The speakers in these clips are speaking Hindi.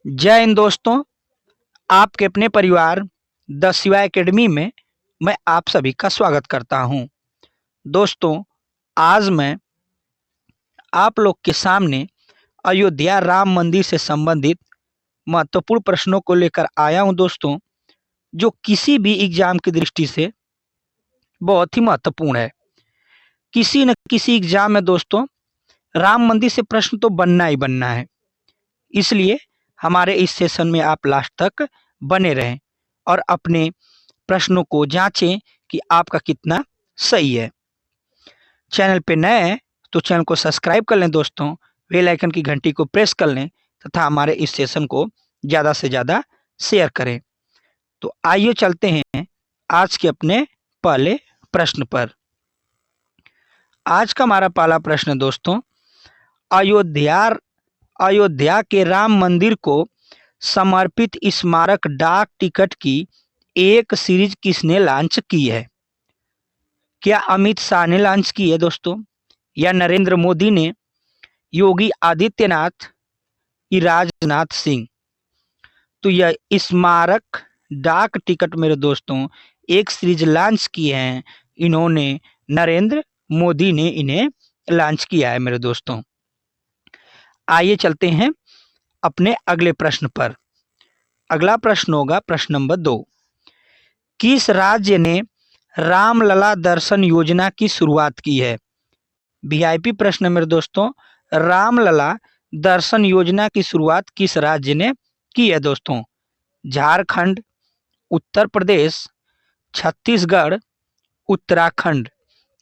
जय हिंद दोस्तों। आपके अपने परिवार द शिवा एकेडमी में मैं आप सभी का स्वागत करता हूं। दोस्तों, आज मैं आप लोग के सामने अयोध्या राम मंदिर से संबंधित महत्वपूर्ण प्रश्नों को लेकर आया हूं दोस्तों, जो किसी भी एग्जाम की दृष्टि से बहुत ही महत्वपूर्ण है। किसी न किसी एग्जाम में दोस्तों राम मंदिर से प्रश्न तो बनना ही बनना है। इसलिए हमारे इस सेशन में आप लास्ट तक बने रहें और अपने प्रश्नों को जांचें कि आपका कितना सही है। चैनल पे नए हैं तो चैनल को सब्सक्राइब कर लें दोस्तों, बेल आइकन की घंटी को प्रेस कर लें तथा हमारे इस सेशन को ज़्यादा से ज़्यादा शेयर करें। तो आइए चलते हैं आज के अपने पहले प्रश्न पर। आज का हमारा पहला प्रश्न दोस्तों, अयोध्या अयोध्या के राम मंदिर को समर्पित स्मारक डाक टिकट की एक सीरीज किसने लॉन्च की है? क्या अमित शाह ने लॉन्च की है दोस्तों, या नरेंद्र मोदी ने, योगी आदित्यनाथ, या राजनाथ सिंह? तो यह स्मारक डाक टिकट मेरे दोस्तों एक सीरीज लॉन्च की है। इन्होंने नरेंद्र मोदी ने इन्हें लॉन्च किया है मेरे दोस्तों। आइए चलते हैं अपने अगले प्रश्न पर। अगला प्रश्न होगा प्रश्न नंबर 2। किस राज्य ने रामलला दर्शन योजना की शुरुआत की है? वीआईपी प्रश्न मेरे दोस्तों, रामलला दर्शन योजना की शुरुआत किस राज्य ने की है दोस्तों? झारखंड, उत्तर प्रदेश, छत्तीसगढ़, उत्तराखंड।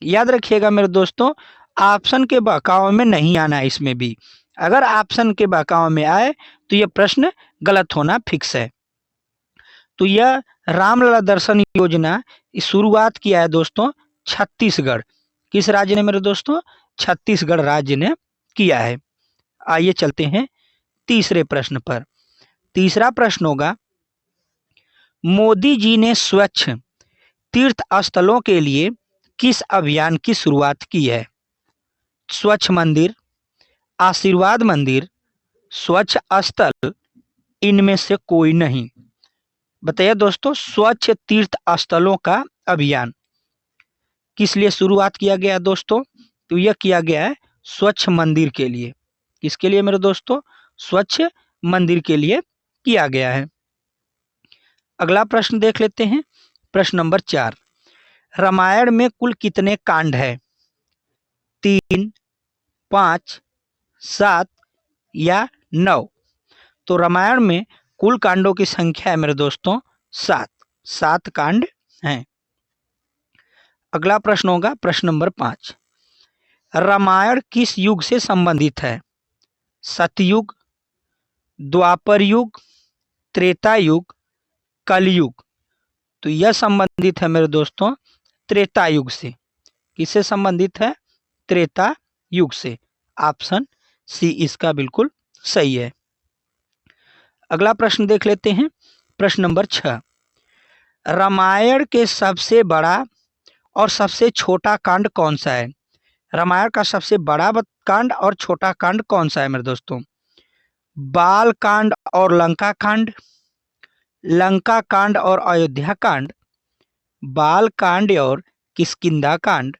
याद रखिएगा मेरे दोस्तों, ऑप्शन के बहकावे में नहीं आना है इसमें भी। अगर ऑप्शन के बहकावे में आए तो यह प्रश्न गलत होना फिक्स है। तो यह रामलला दर्शन योजना की शुरुआत किया है दोस्तों छत्तीसगढ़। किस राज्य ने मेरे दोस्तों? छत्तीसगढ़ राज्य ने किया है। आइए चलते हैं तीसरे प्रश्न पर। तीसरा प्रश्न होगा, मोदी जी ने स्वच्छ तीर्थ स्थलों के लिए किस अभियान की शुरुआत की है? स्वच्छ मंदिर, आशीर्वाद मंदिर, स्वच्छ स्थल, इनमें से कोई नहीं। बताइए दोस्तों, स्वच्छ तीर्थ स्थलों का अभियान किस लिए शुरुआत किया गया दोस्तों? तो यह किया गया है स्वच्छ मंदिर के लिए। किसके लिए मेरे दोस्तों? स्वच्छ मंदिर के लिए किया गया है। अगला प्रश्न देख लेते हैं, प्रश्न नंबर 4। रामायण में कुल कितने कांड है? 3, 5, 7 या 9? तो रामायण में कुल कांडों की संख्या है मेरे दोस्तों 7 कांड हैं। अगला प्रश्न होगा प्रश्न नंबर 5। रामायण किस युग से संबंधित है? सतयुग, द्वापर युग, त्रेता युग, कलयुग? तो यह संबंधित है मेरे दोस्तों त्रेता युग से। किससे संबंधित है? त्रेता युग से। ऑप्शन सी इसका बिल्कुल सही है। अगला प्रश्न देख लेते हैं, प्रश्न नंबर 6। रामायण के सबसे बड़ा और सबसे छोटा कांड कौन सा है? रामायण का सबसे बड़ा कांड और छोटा कांड कौन सा है मेरे दोस्तों? बाल कांड और लंका कांड, लंका कांड और अयोध्या कांड, बाल कांड और किष्किंधा कांड,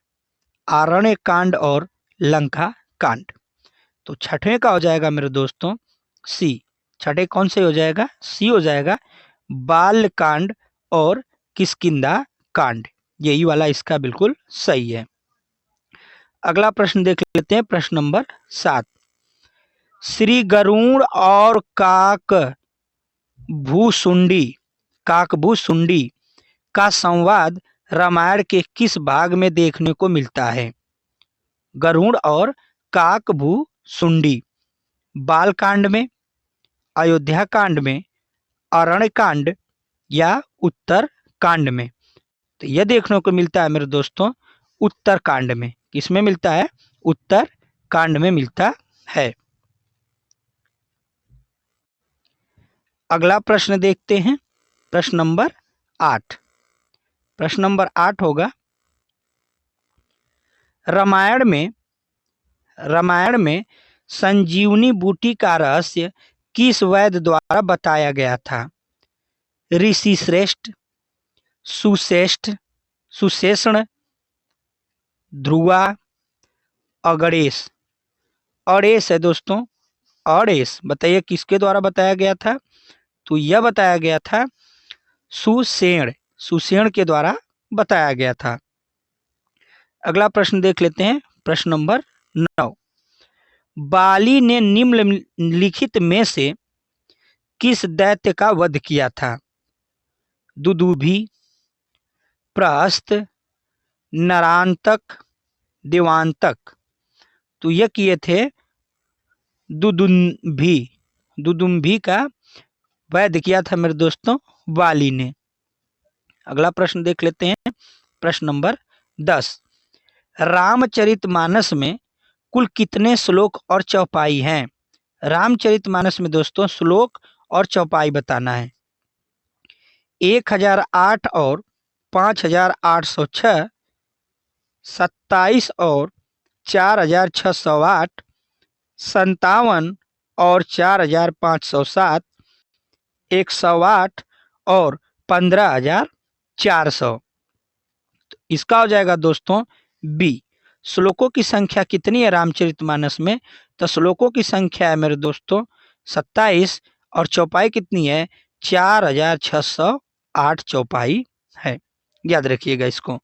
आरण्य कांड और लंका कांड? तो छठवें का हो जाएगा मेरे दोस्तों सी। छठे कौन से हो जाएगा? सी हो जाएगा, बाल कांड और किष्किंधा कांड। यही वाला इसका बिल्कुल सही है। अगला प्रश्न देख लेते हैं, प्रश्न नंबर 7। श्री गरुड़ और काकभूसुंडी का संवाद रामायण के किस भाग में देखने को मिलता है? गरुड़ और काकभूसुंडी, बाल कांड में, अयोध्या कांड में, अरण्य कांड या उत्तर कांड में? तो यह देखने को मिलता है मेरे दोस्तों उत्तर कांड में। किसमें मिलता है? उत्तर कांड में मिलता है। अगला प्रश्न देखते हैं, प्रश्न नंबर 8। प्रश्न नंबर 8 होगा, रामायण में संजीवनी बूटी का रहस्य किस वैद्य द्वारा बताया गया था? ऋषि श्रेष्ठ, सुश्रेष्ठ, सुशेषण, ध्रुवा, अगणेश। अड़ेश है दोस्तों, अड़ेश। बताइए किसके द्वारा बताया गया था? तो यह बताया गया था सुसेण, सुसेण के द्वारा बताया गया था। अगला प्रश्न देख लेते हैं, प्रश्न नंबर 9। बाली ने निम्नलिखित में से किस दैत्य का वध किया था? दुदुभि, प्रहस्त, नरांतक, देवांतक। तो यह किए थे दुदुम्भी, दुदुम्भी का वध किया था मेरे दोस्तों बाली ने। अगला प्रश्न देख लेते हैं, प्रश्न नंबर 10। रामचरितमानस में कुल कितने श्लोक और चौपाई हैं? रामचरितमानस में दोस्तों श्लोक और चौपाई बताना है। 1008 और 5806, 27 और 4608, 57 और 4507, 108 और 15400। इसका हो जाएगा दोस्तों बी। श्लोकों की संख्या कितनी है रामचरितमानस में? तो श्लोकों की संख्या है मेरे दोस्तों 27 और चौपाई कितनी है? 4608 चौपाई है। याद रखिएगा इसको।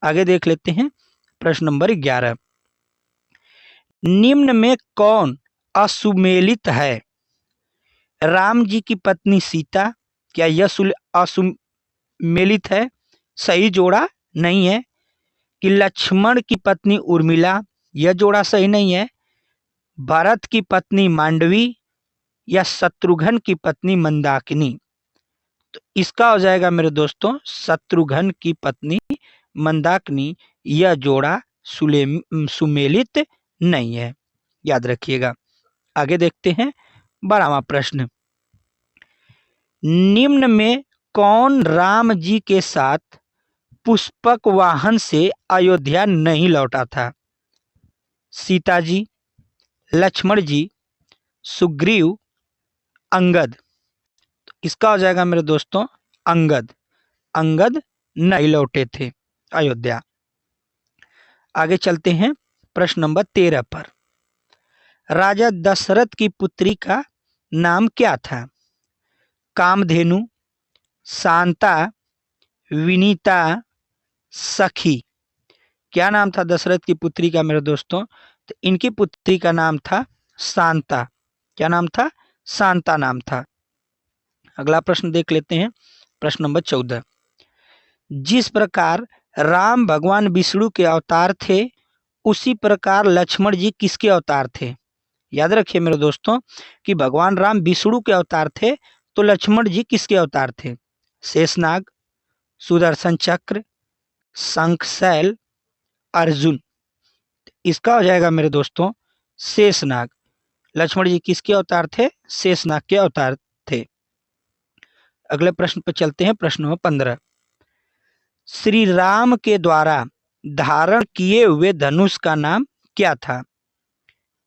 आगे देख लेते हैं, प्रश्न नंबर 11। निम्न में कौन असुमेलित है? राम जी की पत्नी सीता, क्या यह असुमेलित है? सही जोड़ा नहीं है। कि लक्ष्मण की पत्नी उर्मिला, यह जोड़ा सही नहीं है। भरत की पत्नी मांडवी या शत्रुघ्न की पत्नी मंदाकिनी। तो इसका हो जाएगा मेरे दोस्तों शत्रुघ्न की पत्नी मंदाकिनी। यह जोड़ा सुमेलित नहीं है, याद रखिएगा। आगे देखते हैं 12वां प्रश्न। निम्न में कौन राम जी के साथ पुष्पक वाहन से अयोध्या नहीं लौटा था? सीता जी, लक्ष्मण जी, सुग्रीव, अंगद। इसका हो जाएगा मेरे दोस्तों अंगद। अंगद नहीं लौटे थे अयोध्या। आगे चलते हैं प्रश्न नंबर 13 पर। राजा दशरथ की पुत्री का नाम क्या था? कामधेनु, शांता, विनीता, सखी। क्या नाम था दशरथ की पुत्री का मेरे दोस्तों? तो इनकी पुत्री का नाम था शांता। क्या नाम था? शांता नाम था। अगला प्रश्न देख लेते हैं, प्रश्न नंबर 14। जिस प्रकार राम भगवान विष्णु के अवतार थे, उसी प्रकार लक्ष्मण जी किसके अवतार थे? याद रखिए मेरे दोस्तों कि भगवान राम विष्णु के अवतार थे, तो लक्ष्मण जी किसके अवतार थे? शेषनाग, सुदर्शन चक्र, शंखशैल, अर्जुन। इसका हो जाएगा मेरे दोस्तों शेषनाग। लक्ष्मण जी किसके अवतार थे? शेषनाग के अवतार थे। अगले प्रश्न पर चलते हैं, प्रश्न नंबर 15। श्री राम के द्वारा धारण किए हुए धनुष का नाम क्या था?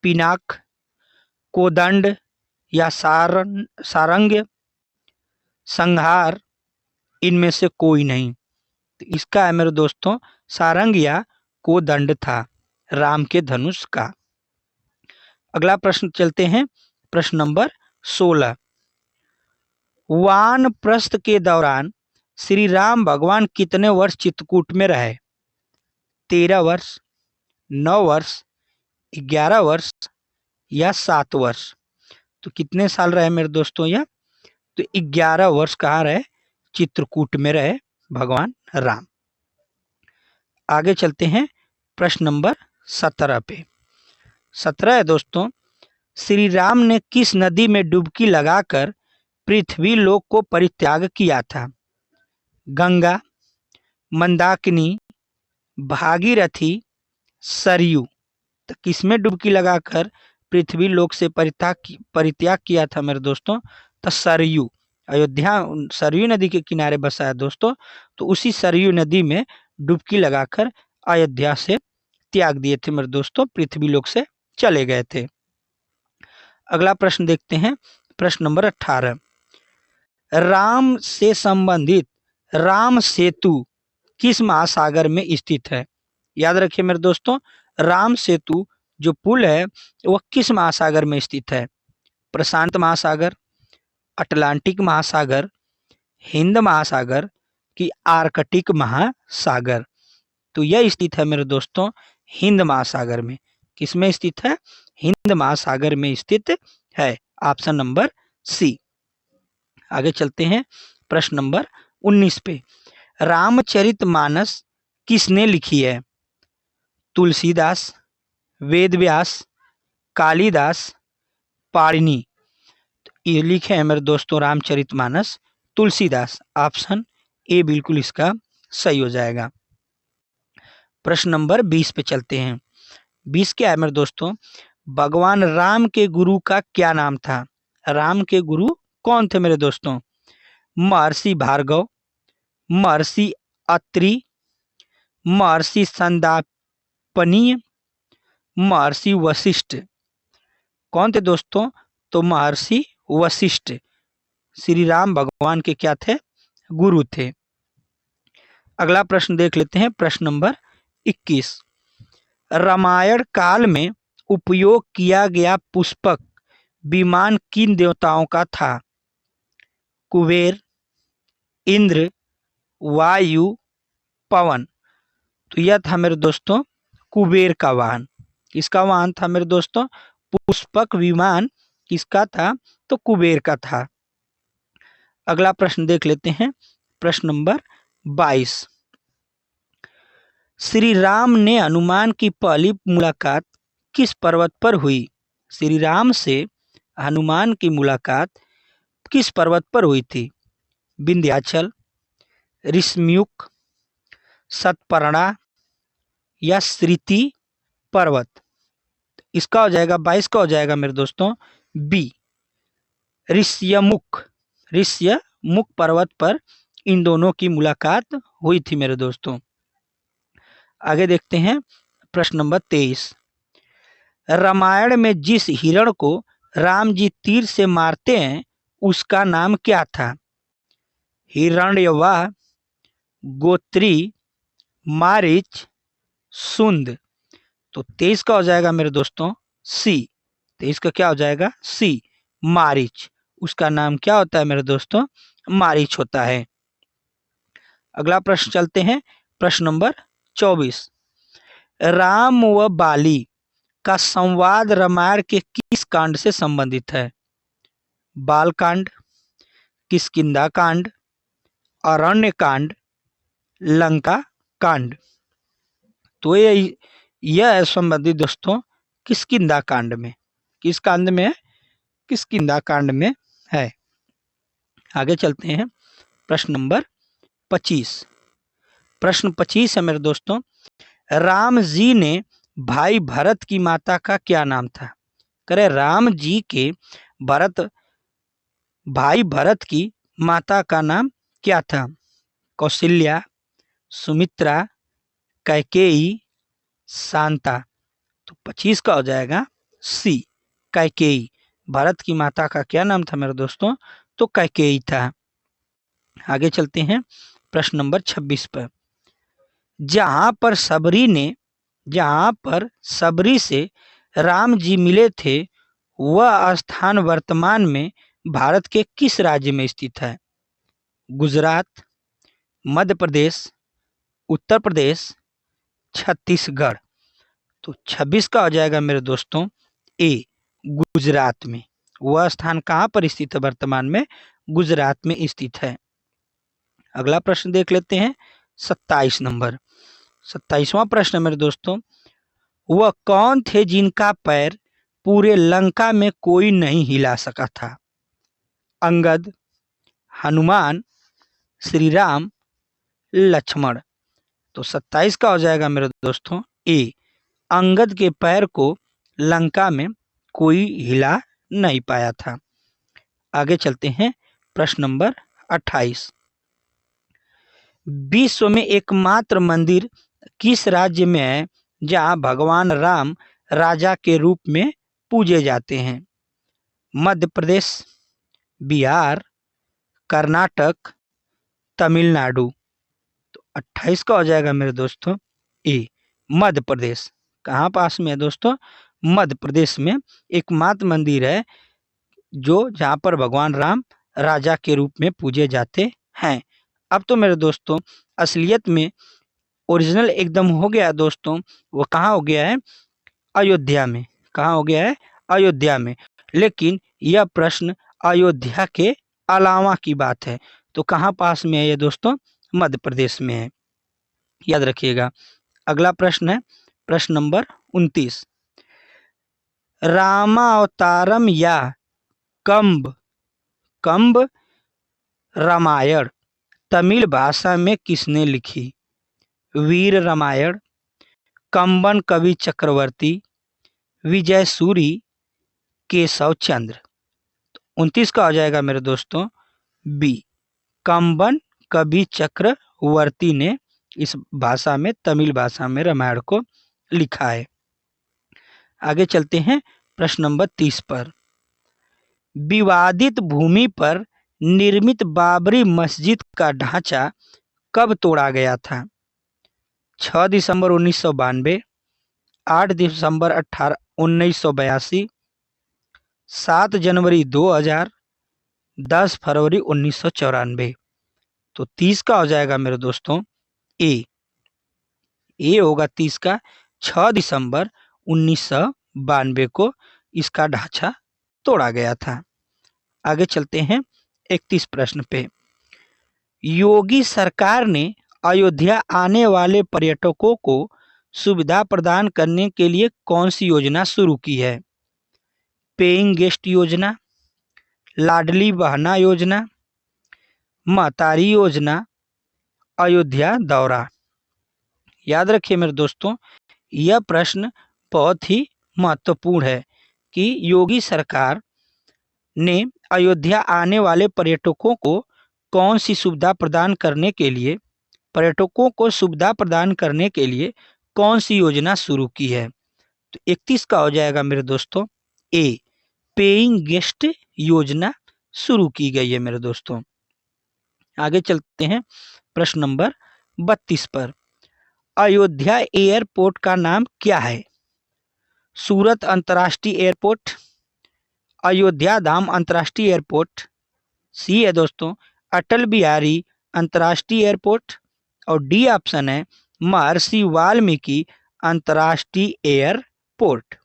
पिनाक, कोदंड या सारंग, संहार, इनमें से कोई नहीं। तो इसका है मेरे दोस्तों सारंग या कोदंड था राम के धनुष का। अगला प्रश्न चलते हैं, प्रश्न नंबर 16। वानप्रस्थ के दौरान श्री राम भगवान कितने वर्ष चित्रकूट में रहे? 13 वर्ष, 9 वर्ष, 11 वर्ष या 7 वर्ष। तो कितने साल रहे मेरे दोस्तों यह? तो 11 वर्ष कहाँ रहे? चित्रकूट में रहे भगवान राम। आगे चलते हैं प्रश्न नंबर 17 पे। 17 है दोस्तों, श्री राम ने किस नदी में डुबकी लगाकर पृथ्वी लोक को परित्याग किया था? गंगा, मंदाकिनी, भागीरथी, सरयू। तो किसमें डुबकी लगाकर पृथ्वी लोक से परित्याग किया था मेरे दोस्तों? तो सरयू। अयोध्या सरयू नदी के किनारे बसा है दोस्तों, तो उसी सरयू नदी में डुबकी लगाकर अयोध्या से त्याग दिए थे मेरे दोस्तों, पृथ्वी लोक से चले गए थे। अगला प्रश्न देखते हैं, प्रश्न नंबर 18, राम से संबंधित राम सेतु किस महासागर में स्थित है? याद रखिए मेरे दोस्तों, राम सेतु जो पुल है वह किस महासागर में स्थित है? प्रशांत महासागर, अटलांटिक महासागर, हिंद महासागर कि आर्कटिक महासागर? तो यह स्थित है मेरे दोस्तों हिंद महासागर में। किसमें स्थित है? हिंद महासागर में स्थित है। Option number c. आगे चलते हैं प्रश्न नंबर 19 पे। रामचरितमानस किसने लिखी है? तुलसीदास, वेदव्यास, कालिदास, पाणिनि? ये लिखे हैं मेरे दोस्तों रामचरितमानस तुलसीदास। ऑप्शन ए बिल्कुल इसका सही हो जाएगा। प्रश्न नंबर 20 पे चलते हैं। 20 क्या है मेरे दोस्तों? भगवान राम के गुरु का क्या नाम था? राम के गुरु कौन थे मेरे दोस्तों? महर्षि भार्गव, महर्षि अत्रि, महर्षि संदापनीय, महर्षि वशिष्ठ? कौन थे दोस्तों? तो महर्षि वशिष्ठ श्री राम भगवान के क्या थे? गुरु थे। अगला प्रश्न देख लेते हैं, प्रश्न नंबर 21। रामायण काल में उपयोग किया गया पुष्पक विमान किन देवताओं का था? कुबेर, इंद्र, वायु, पवन? तो यह था मेरे दोस्तों कुबेर का वाहन। किसका वाहन था मेरे दोस्तों? पुष्पक विमान किसका था? तो कुबेर का था। अगला प्रश्न देख लेते हैं, प्रश्न नंबर 22। श्री राम ने हनुमान की पहली मुलाकात किस पर्वत पर हुई? श्री राम से हनुमान की मुलाकात किस पर्वत पर हुई थी? विंध्याचल, ऋष्यमुख, सतपर्णा या श्रीति पर्वत? इसका हो जाएगा 22 का हो जाएगा मेरे दोस्तों बी, ऋष्यमुख। ऋष्यमुख पर्वत पर इन दोनों की मुलाकात हुई थी मेरे दोस्तों। आगे देखते हैं प्रश्न नंबर 23। रामायण में जिस हिरण को राम जी तीर से मारते हैं उसका नाम क्या था? हिरण्यवाह, गोत्री, मारीच, सुंद? तो 23 का हो जाएगा मेरे दोस्तों सी। 23 का क्या हो जाएगा? सी, मारीच। उसका नाम क्या होता है मेरे दोस्तों? मारीच होता है। अगला प्रश्न चलते हैं, प्रश्न नंबर 24। राम व बाली का संवाद रामायण के किस कांड से संबंधित है? बाल कांड, किष्किंधा कांड, अरण्य कांड, लंका कांड? तो यह है संबंधित दोस्तों किष्किंधा कांड में। किस कांड में है? किष्किंधा कांड में है। आगे चलते हैं, प्रश्न नंबर 25। प्रश्न 25 है मेरे दोस्तों, राम जी ने भाई भरत की माता का क्या नाम था? करे राम जी के भाई भरत की माता का नाम क्या था? कौशल्या, सुमित्रा, कैकेयी, शांता? तो 25 का हो जाएगा सी, कैकेयी। भरत की माता का क्या नाम था मेरे दोस्तों? तो कैकेयी था। आगे चलते हैं प्रश्न नंबर 26 पर। जहां पर सबरी से राम जी मिले थे वह स्थान वर्तमान में भारत के किस राज्य में स्थित है? गुजरात, मध्य प्रदेश, उत्तर प्रदेश, छत्तीसगढ़? तो 26 का हो जाएगा मेरे दोस्तों ए, गुजरात में। वह स्थान कहाँ पर स्थित है? वर्तमान में गुजरात में स्थित है। अगला प्रश्न देख लेते हैं, 27 नंबर। 27वां प्रश्न है मेरे दोस्तों, वह कौन थे जिनका पैर पूरे लंका में कोई नहीं हिला सका था? अंगद, हनुमान, श्री राम, लक्ष्मण? तो 27 का हो जाएगा मेरे दोस्तों ए, अंगद के पैर को लंका में कोई हिला नहीं पाया था। आगे चलते हैं, प्रश्न नंबर 28। विश्व में एकमात्र मंदिर किस राज्य में है जहां भगवान राम राजा के रूप में पूजे जाते हैं? मध्य प्रदेश, बिहार, कर्नाटक, तमिलनाडु। तो 28 का हो जाएगा मेरे दोस्तों ए, मध्य प्रदेश। कहाँ पास में है दोस्तों? मध्य प्रदेश में एकमात्र मंदिर है जो जहाँ पर भगवान राम राजा के रूप में पूजे जाते हैं। अब तो मेरे दोस्तों असलियत में ओरिजिनल एकदम हो गया दोस्तों। वो कहाँ हो गया है? अयोध्या में। कहाँ हो गया है? अयोध्या में। लेकिन यह प्रश्न अयोध्या के अलावा की बात है। तो कहाँ पास में है ये दोस्तों? मध्य प्रदेश में है, याद रखिएगा। अगला प्रश्न है प्रश्न नंबर 29। रामावतारम या कंब कंब रामायण तमिल भाषा में किसने लिखी? वीर रामायण, कंबन कवि चक्रवर्ती, विजय सूरी, केशव चंद्र। 29 का हो जाएगा मेरे दोस्तों बी, कंबन कवि चक्रवर्ती ने इस भाषा में, तमिल भाषा में रामायण को लिखा है। आगे चलते हैं प्रश्न नंबर 30 पर। विवादित भूमि पर निर्मित बाबरी मस्जिद का ढांचा कब तोड़ा गया था? 6 दिसंबर 1992, 8 दिसंबर 1982, 7 जनवरी 2000, 10 फरवरी 1994। तो 30 का हो जाएगा मेरे दोस्तों ए होगा 30 का। 6 दिसंबर 1992 को इसका ढांचा तोड़ा गया था। आगे चलते हैं 31 प्रश्न पे। योगी सरकार ने अयोध्या आने वाले पर्यटकों को सुविधा प्रदान करने के लिए कौन सी योजना शुरू की है? पेइंग गेस्ट योजना, लाडली बहना योजना, महतारी योजना, अयोध्या दौरा। याद रखिए मेरे दोस्तों, यह प्रश्न बहुत ही महत्वपूर्ण है कि योगी सरकार ने अयोध्या आने वाले पर्यटकों को कौन सी सुविधा प्रदान करने के लिए, पर्यटकों को सुविधा प्रदान करने के लिए कौन सी योजना शुरू की है? तो 31 का हो जाएगा मेरे दोस्तों ए, पेइंग गेस्ट योजना शुरू की गई है मेरे दोस्तों। आगे चलते हैं प्रश्न नंबर 32 पर। अयोध्या एयरपोर्ट का नाम क्या है? सूरत अंतर्राष्ट्रीय एयरपोर्ट, अयोध्या धाम अंतर्राष्ट्रीय एयरपोर्ट, सी है दोस्तों अटल बिहारी अंतर्राष्ट्रीय एयरपोर्ट, और डी ऑप्शन है महर्षि वाल्मीकि अंतर्राष्ट्रीय एयरपोर्ट।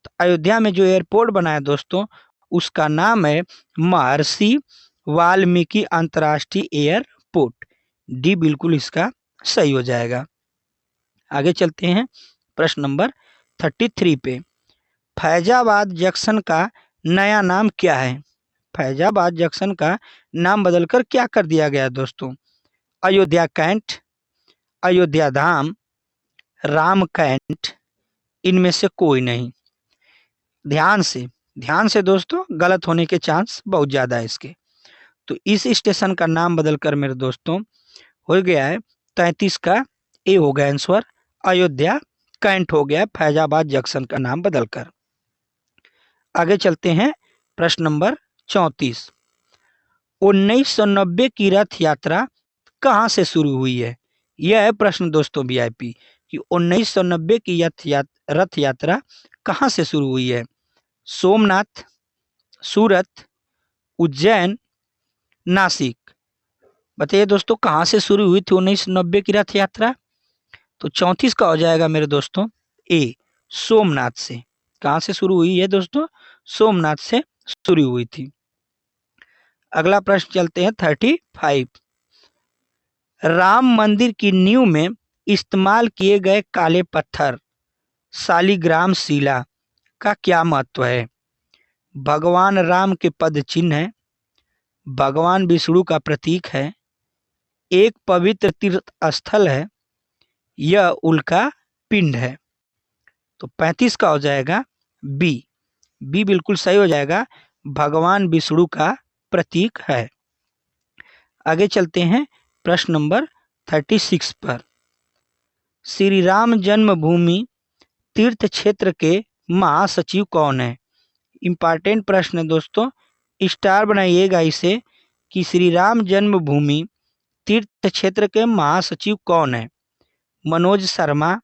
तो अयोध्या में जो एयरपोर्ट बना है दोस्तों उसका नाम है महर्षि वाल्मीकि अंतर्राष्ट्रीय एयरपोर्ट। डी बिल्कुल इसका सही हो जाएगा। आगे चलते हैं प्रश्न नंबर 33 पे। फैजाबाद जंक्शन का नया नाम क्या है? फैजाबाद जंक्शन का नाम बदलकर क्या कर दिया गया दोस्तों? अयोध्या कैंट, अयोध्या धाम, राम कैंट, इनमें से कोई नहीं। ध्यान से दोस्तों, गलत होने के चांस बहुत ज़्यादा है इसके। तो इस स्टेशन का नाम बदलकर मेरे दोस्तों हो गया है 33 का ए हो गया आंसर, अयोध्या कैंट हो गया फैजाबाद जंक्शन का नाम बदलकर। आगे चलते हैं प्रश्न नंबर 34। 1990 की रथ यात्रा कहाँ से शुरू हुई है? यह है प्रश्न दोस्तों वीआईपी कि 1990 की रथ यात्रा कहाँ से शुरू हुई है? सोमनाथ, सूरत, उज्जैन, नासिक। बताइए दोस्तों कहाँ से शुरू हुई थी 1990 की रथ यात्रा? तो 34 का हो जाएगा मेरे दोस्तों ए, सोमनाथ से। कहाँ से शुरू हुई है दोस्तों? सोमनाथ से शुरू हुई थी। अगला प्रश्न चलते हैं 35। राम मंदिर की नींव में इस्तेमाल किए गए काले पत्थर शालिग्राम शिला का क्या महत्व है? भगवान राम के पद चिन्ह है, भगवान विष्णु का प्रतीक है, एक पवित्र तीर्थ स्थल है, यह उल्का पिंड है। तो 35 का हो जाएगा बी बिल्कुल सही हो जाएगा, भगवान विष्णु का प्रतीक है। आगे चलते हैं प्रश्न नंबर 36 पर। श्री राम जन्मभूमि तीर्थ क्षेत्र के महासचिव कौन है? इंपॉर्टेंट प्रश्न है दोस्तों, स्टार बनाइएगा इसे कि श्री राम जन्मभूमि तीर्थ क्षेत्र के महासचिव कौन है? मनोज शर्मा,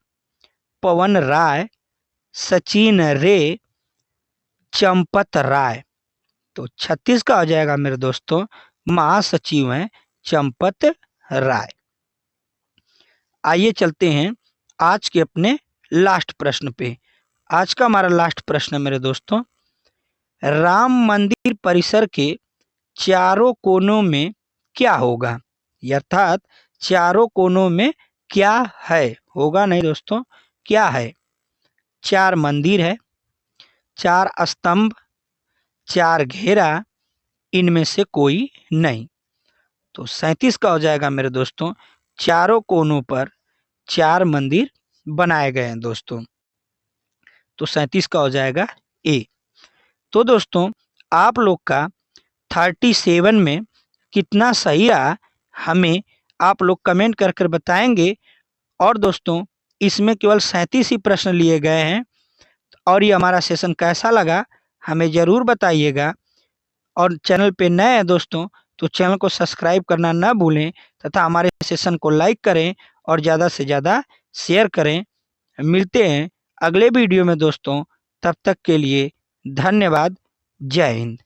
पवन राय, सचिन रे, चंपत राय। तो 36 का हो जाएगा मेरे दोस्तों, महासचिव हैं चंपत राय। आइए चलते हैं आज के अपने लास्ट प्रश्न पे। आज का हमारा लास्ट प्रश्न है मेरे दोस्तों, राम मंदिर परिसर के चारों कोनों में क्या होगा? अर्थात चारों कोनों में क्या है? होगा नहीं दोस्तों, क्या है? 4 मंदिर है, 4 स्तंभ, 4 घेरा, इनमें से कोई नहीं। तो 37 का हो जाएगा मेरे दोस्तों, चारों कोनों पर 4 मंदिर बनाए गए हैं दोस्तों। तो 37 का हो जाएगा ए। तो दोस्तों आप लोग का 37 में कितना सही रहा हमें आप लोग कमेंट कर कर बताएंगे। और दोस्तों इसमें केवल 37 ही प्रश्न लिए गए हैं। और ये हमारा सेशन कैसा लगा हमें ज़रूर बताइएगा। और चैनल पे नए हैं दोस्तों तो चैनल को सब्सक्राइब करना ना भूलें तथा हमारे सेशन को लाइक करें और ज़्यादा से ज़्यादा शेयर करें। मिलते हैं अगले वीडियो में दोस्तों, तब तक के लिए धन्यवाद। जय हिंद।